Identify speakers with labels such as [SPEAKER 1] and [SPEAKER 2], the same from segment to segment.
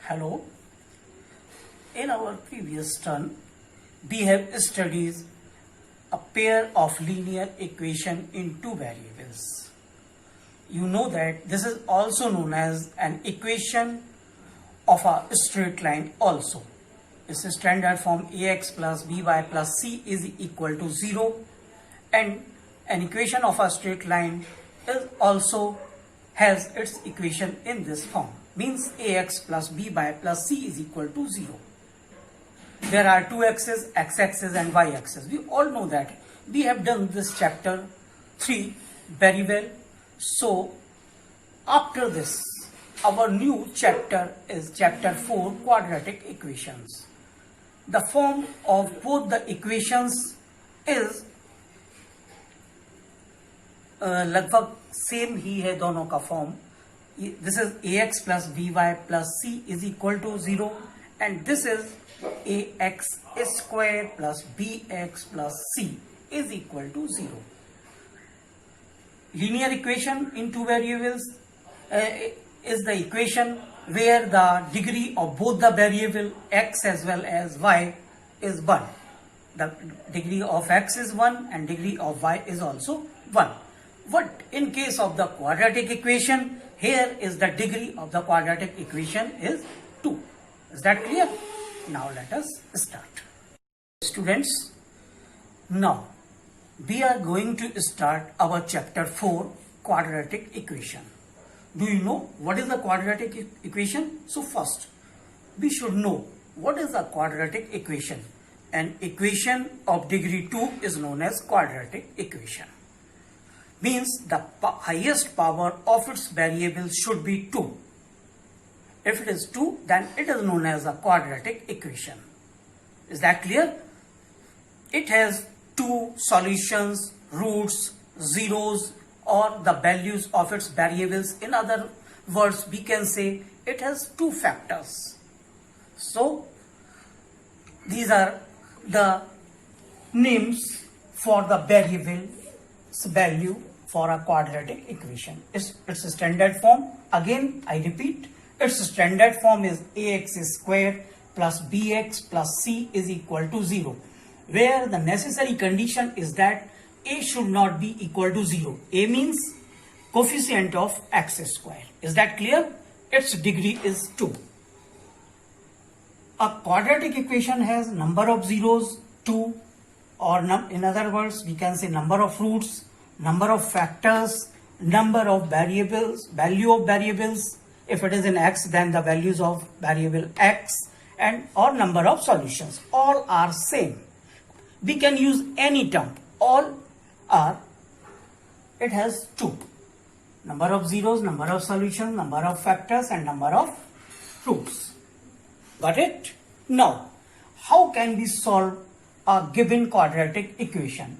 [SPEAKER 1] Hello. In our previous turn, we have studied a pair of linear equation in two variables. You know that this is also known as an equation of a straight line also. It's a standard form ax plus by plus c is equal to 0, and an equation of a straight line is also has its equation in this form, means ax plus by plus c is equal to 0. There are two axes, x-axis and y-axis. We all know that. We have done this chapter 3 very well. So after this, our new chapter is chapter 4, quadratic equations. The form of both the equations is लगभग same ही है दोनों का form. This is ax plus by plus c is equal to 0 and this is ax square plus bx plus c is equal to 0. Linear equation in two variables is the equation where the degree of both the variable x as well as y is 1. The degree of x is 1 and degree of y is also 1. But in case of the quadratic equation, here is the degree of the quadratic equation is 2. Is that clear? Now let us start. Students, now we are going to start our chapter 4, quadratic equation. Do you know what is the quadratic equation? So first, we should know what is a quadratic equation. An equation of degree 2 is known as quadratic equation. Means the highest power of its variable should be 2. If it is 2, then it is known as a quadratic equation. Is that clear? It has two solutions, roots, zeros, or the values of its variables. In other words, we can say it has two factors. So these are the names for the variable value for a quadratic equation. Its standard form, again I repeat, its standard form is ax square plus bx plus c is equal to 0, where the necessary condition is that a should not be equal to 0. A means coefficient of x square. Is that clear? Its degree is 2. A quadratic equation has number of zeros 2, or in other words we can say number of roots, number of factors, number of variables, value of variables. If it is in x, then the values of variable x, and or number of solutions. All are same. We can use any term. All are, it has 2. Number of zeros, number of solutions, number of factors and number of roots. Got it? Now, how can we solve a given quadratic equation?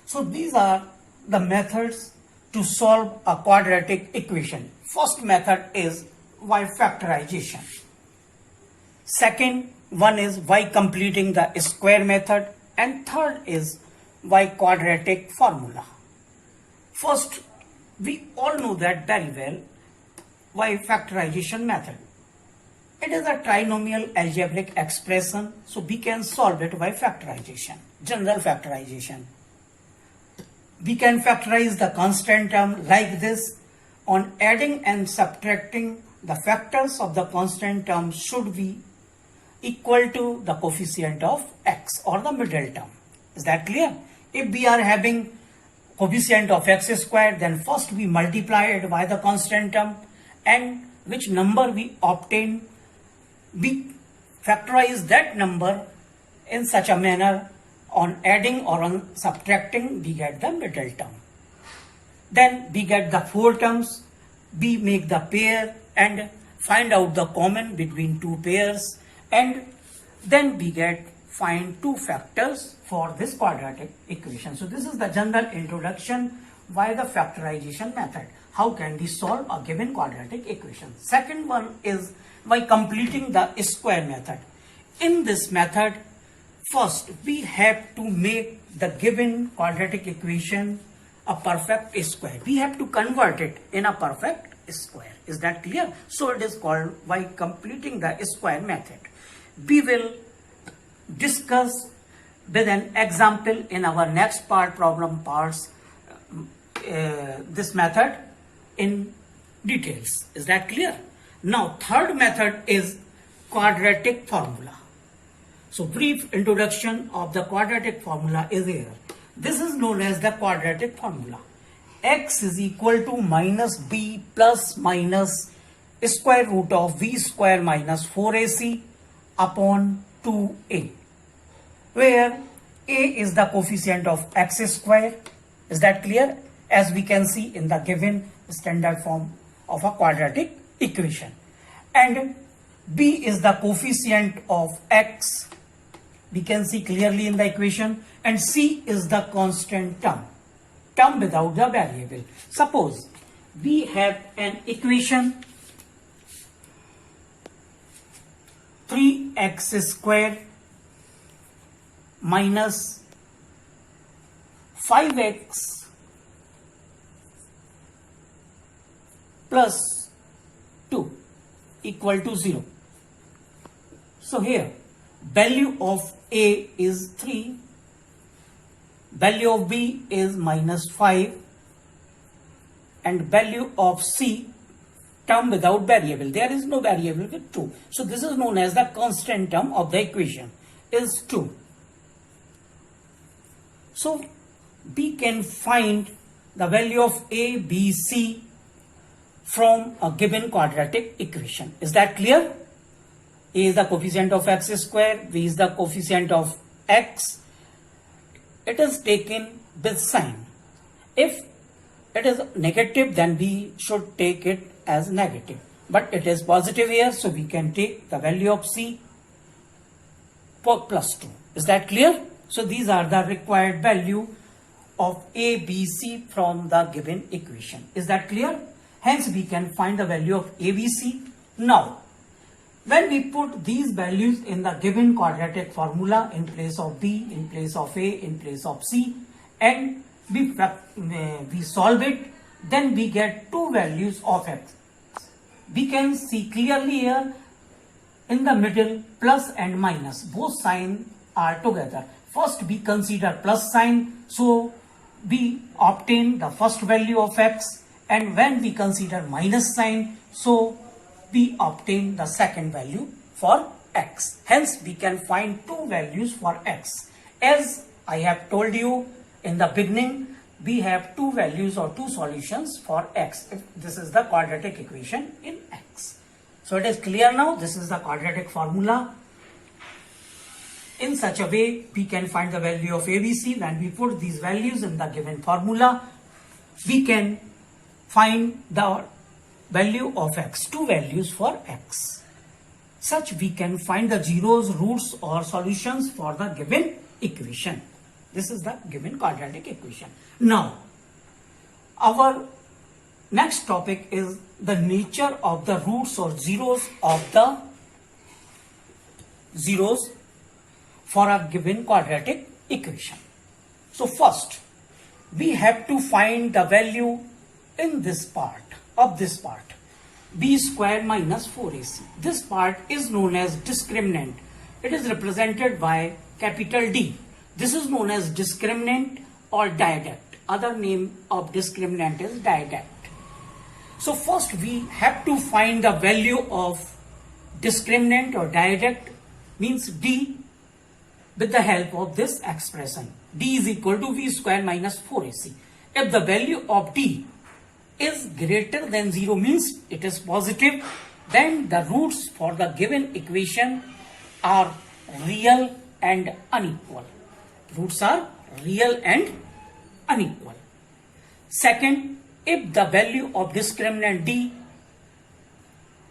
[SPEAKER 1] So these are the methods to solve a quadratic equation. First method is by factorization. Second one is by completing the square method, and third is by quadratic formula. First, we all know that very well by factorization method. It is a trinomial algebraic expression, so we can solve it by factorization, general factorization. We can factorize the constant term like this. On adding and subtracting, the factors of the constant term should be equal to the coefficient of x or the middle term. Is that clear? If we are having coefficient of x squared, then first we multiply it by the constant term, and which number we obtain, we factorize that number in such a manner. On adding or on subtracting, we get the middle term. Then we get the 4 terms. We make the pair and find out the common between two pairs, and then we find two factors for this quadratic equation. So this is the general introduction by the factorization method. How can we solve a given quadratic equation? Second one is by completing the square method. In this method, first we have to make the given quadratic equation a perfect square. We have to convert it in a perfect square. Is that clear? So it is called by completing the square method. We will discuss with an example in our next problem parts this method in details. Is that clear? Now third method is quadratic formula. So brief introduction of the quadratic formula is here. This is known as the quadratic formula. X is equal to minus b plus minus square root of v square minus 4ac upon 2a, where a is the coefficient of x square. Is that clear? As we can see in the given standard form of a quadratic equation. And b is the coefficient of x. We can see clearly in the equation. And c is the constant term without the variable. Suppose we have an equation 3x square minus 5x plus 2 equal to 0. So here value of a is 3, value of b is minus 5, and value of c, term without variable, there is no variable, with 2. So this is known as the constant term of the equation, is 2. So we can find the value of a, b, c from a given quadratic equation. Is that clear? A is the coefficient of x square, b is the coefficient of x. It is taken with sign. If it is negative, then we should take it as negative. But it is positive here, so we can take the value of c plus 2. Is that clear? So these are the required value of a, b, c from the given equation. Is that clear? Hence we can find the value of a, b, c. Now, when we put these values in the given quadratic formula in place of b, in place of a, in place of c, and we solve it, then we get two values of x. We can see clearly here in the middle plus and minus, both signs are together. First we consider plus sign, so we obtain the first value of x, and when we consider minus sign, so we obtain the second value for x. Hence we can find two values for x. As I have told you in the beginning, we have two values or two solutions for x. This is the quadratic equation in x. So it is clear now. This is the quadratic formula. In such a way, we can find the value of ABC. When we put these values in the given formula, we can find the value of x, two values for x. Such we can find the zeros, roots or solutions for the given equation. This is the given quadratic equation. Now, our next topic is the nature of the roots or zeros of the zeros for a given quadratic equation. So first, we have to find the value in this part, of this part, b square minus 4ac. This part is known as discriminant. It is represented by capital D. This is known as discriminant or diadact. Other name of discriminant is diadact. So first we have to find the value of discriminant or diadact, means D, with the help of this expression. D is equal to v square minus 4ac. If the value of D is greater than 0, means it is positive, then the roots for the given equation are real and unequal. Roots are real and unequal. Second, if the value of discriminant D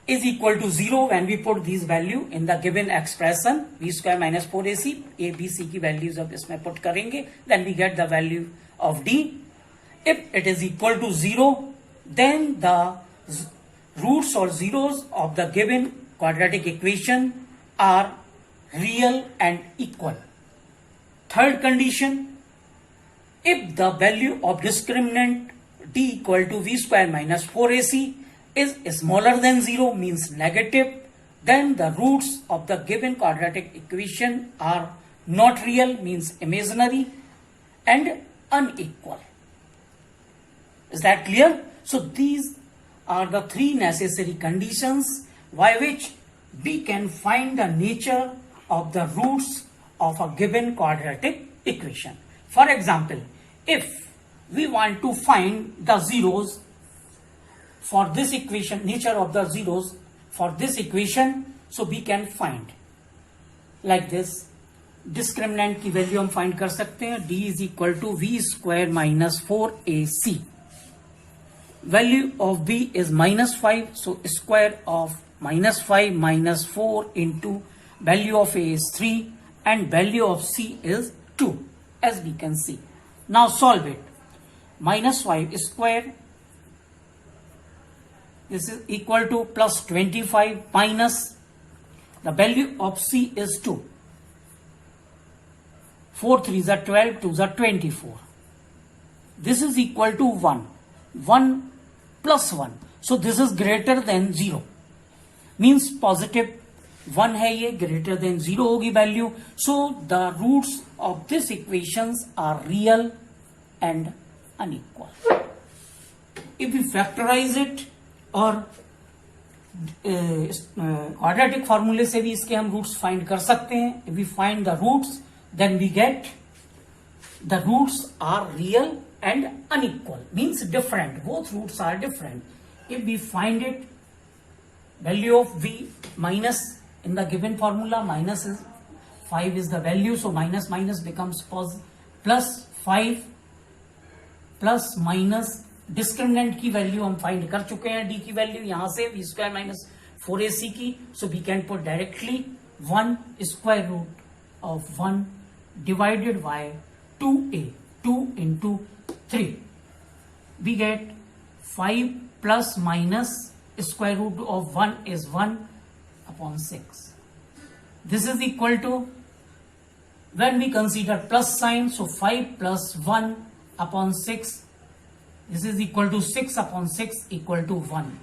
[SPEAKER 1] is equal to 0, when we put these value in the given expression v square minus 4ac, a, b, c की values अब इसमें put करेंगे, then we get the value of D. If it is equal to 0, then the roots or zeros of the given quadratic equation are real and equal. Third condition, if the value of discriminant D equal to v square minus 4ac is smaller than 0 means negative, then the roots of the given quadratic equation are not real means imaginary and unequal. Is that clear? So these are the three necessary conditions by which we can find the nature of the roots of a given quadratic equation. For example, if we want to find the zeros for this equation, nature of the zeros for this equation, so we can find like this. Discriminant की value हम find कर सकते हैं, d is equal to B square minus 4ac. Value of b is -5, so square of -5 minus 4 into value of a is 3 and value of c is 2, as we can see. Now solve it. -5 square, this is equal to plus 25 minus the value of c is 2. 4 3s are 12, 2s are 24. This is equal to 1. 1 plus 1. So this is greater than 0. Means positive 1 है ये, greater than 0 होगी value. So the roots of this equations are real and unequal. If we factorize it और quadratic formula से भी इसके हम roots find कर सकते हैं. If we find the roots, then we get the roots are real and unequal, means different. Both roots are different. If we find it, value of v minus in the given formula, minus is 5 is the value, so minus minus becomes plus 5 plus minus discriminant की value हम find कर चुके हैं, d की value यहां से v square minus 4ac की, so we can put directly 1 square root of 1 divided by 2a, 2 into 3. We get 5 plus minus square root of 1 is 1 upon 6. This is equal to, when we consider plus sign, so 5 plus 1 upon 6, this is equal to 6 upon 6 equal to 1.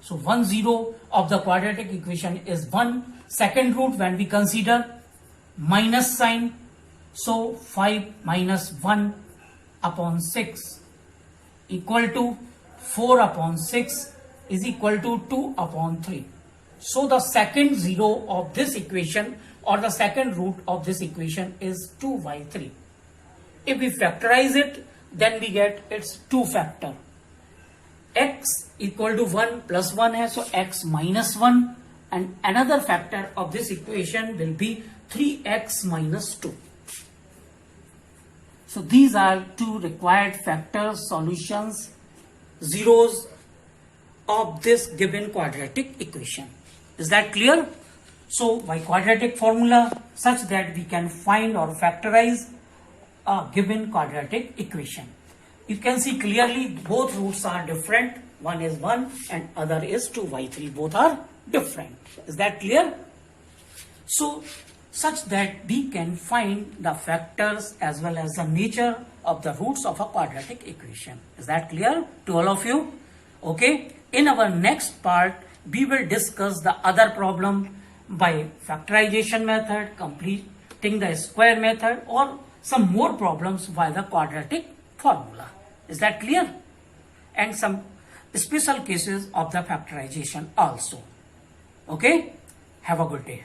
[SPEAKER 1] So 1 0 of the quadratic equation is 1. Second root, when we consider minus sign, so 5 minus 1 upon 6 equal to 4 upon 6 is equal to 2 upon 3. So the second zero of this equation or the second root of this equation is 2 by 3. If we factorize it, then we get its 2 factor. X equal to 1 plus 1 है, so x minus 1, and another factor of this equation will be 3x minus 2. So these are 2 required factors, solutions, zeros of this given quadratic equation. Is that clear? So by quadratic formula such that we can find or factorize a given quadratic equation. You can see clearly both roots are different. One is 1 and other is 2 by 3. Both are different. Is that clear? So such that we can find the factors as well as the nature of the roots of a quadratic equation. Is that clear to all of you? Okay. In our next part, we will discuss the other problem by factorization method, completing the square method, or some more problems by the quadratic formula. Is that clear? And some special cases of the factorization also. Okay. Have a good day.